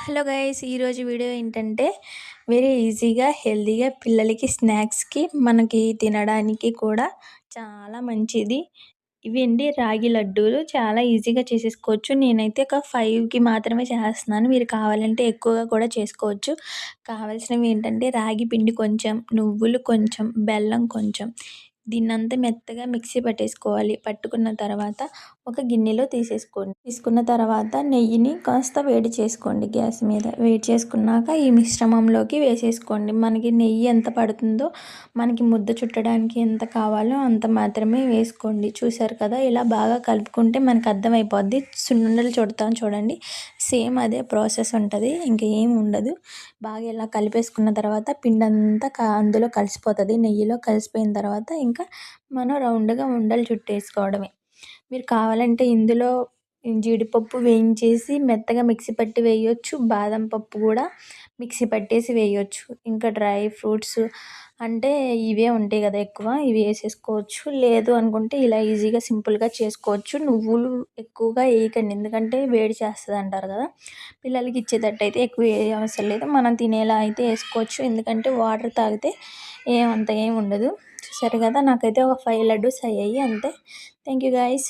Hello guys, ఈరోజు video ఏంటంటే very ఈజీగా హెల్తీగా పిల్లలకి స్నాక్స్కి మనకి తినడానికి కూడా చాలా మంచిది. ఇవండి రాగి లడ్డూలు చాలా ఈజీగా చేసేసుకోవచ్చు. నేనైతే ఒక 5కి మాత్రమే చేస్తున్నాను. మీరు కావాలంటే ఎక్కువగా కూడా చేసుకోవచ్చు. కావాల్సినవి ఏంటంటే రాగి పిండి కొంచెం, నువ్వులు కొంచెం, బెల్లం కొంచెం, దీన్నంతా మెత్తగా మిక్సీ పట్టేసుకోవాలి. పట్టుకున్న తర్వాత ఒక గిన్నెలో తీసేసుకోండి. తీసుకున్న తర్వాత నెయ్యిని కాస్త వేడి చేసుకోండి. గ్యాస్ మీద వేడి చేసుకున్నాక ఈ మిశ్రమంలోకి వేసేసుకోండి. మనకి నెయ్యి ఎంత పడుతుందో, మనకి ముద్ద చుట్టడానికి ఎంత కావాలో అంత మాత్రమే వేసుకోండి. చూసారు కదా, ఇలా బాగా కలుపుకుంటే మనకు అర్థమైపోద్ది. సున్నుండలు చుడతాం చూడండి, సేమ్ అదే ప్రాసెస్ ఉంటుంది, ఇంకేం ఉండదు. బాగా ఇలా కలిపేసుకున్న తర్వాత పిండి అంతా అందులో కలిసిపోతుంది. నెయ్యిలో కలిసిపోయిన తర్వాత ఇంకా మనం రౌండ్గా ఉండలు చుట్టేసుకోవడమే. మీరు కావాలంటే ఇందులో జీడిపప్పు వేయించేసి మెత్తగా మిక్సీ పట్టి వేయొచ్చు. బాదం పప్పు కూడా మిక్సీ పట్టేసి వేయొచ్చు. ఇంకా డ్రై ఫ్రూట్స్ అంటే ఇవే ఉంటాయి కదా, ఎక్కువ ఇవి వేసేసుకోవచ్చు. లేదు అనుకుంటే ఇలా ఈజీగా సింపుల్గా చేసుకోవచ్చు. నువ్వులు ఎక్కువగా వేయకండి, ఎందుకంటే వేడి చేస్తుంది అంటారు కదా. పిల్లలకి ఇచ్చేటట్టు అయితే ఎక్కువ వేయ అవసరం లేదు. మనం తినేలా అయితే వేసుకోవచ్చు, ఎందుకంటే వాటర్ తాగితే ఏమంత ఏం ఉండదు. సరే కదా, నాకైతే ఒక 5 లడ్డూస్ అయ్యాయి అంతే. Thank you guys.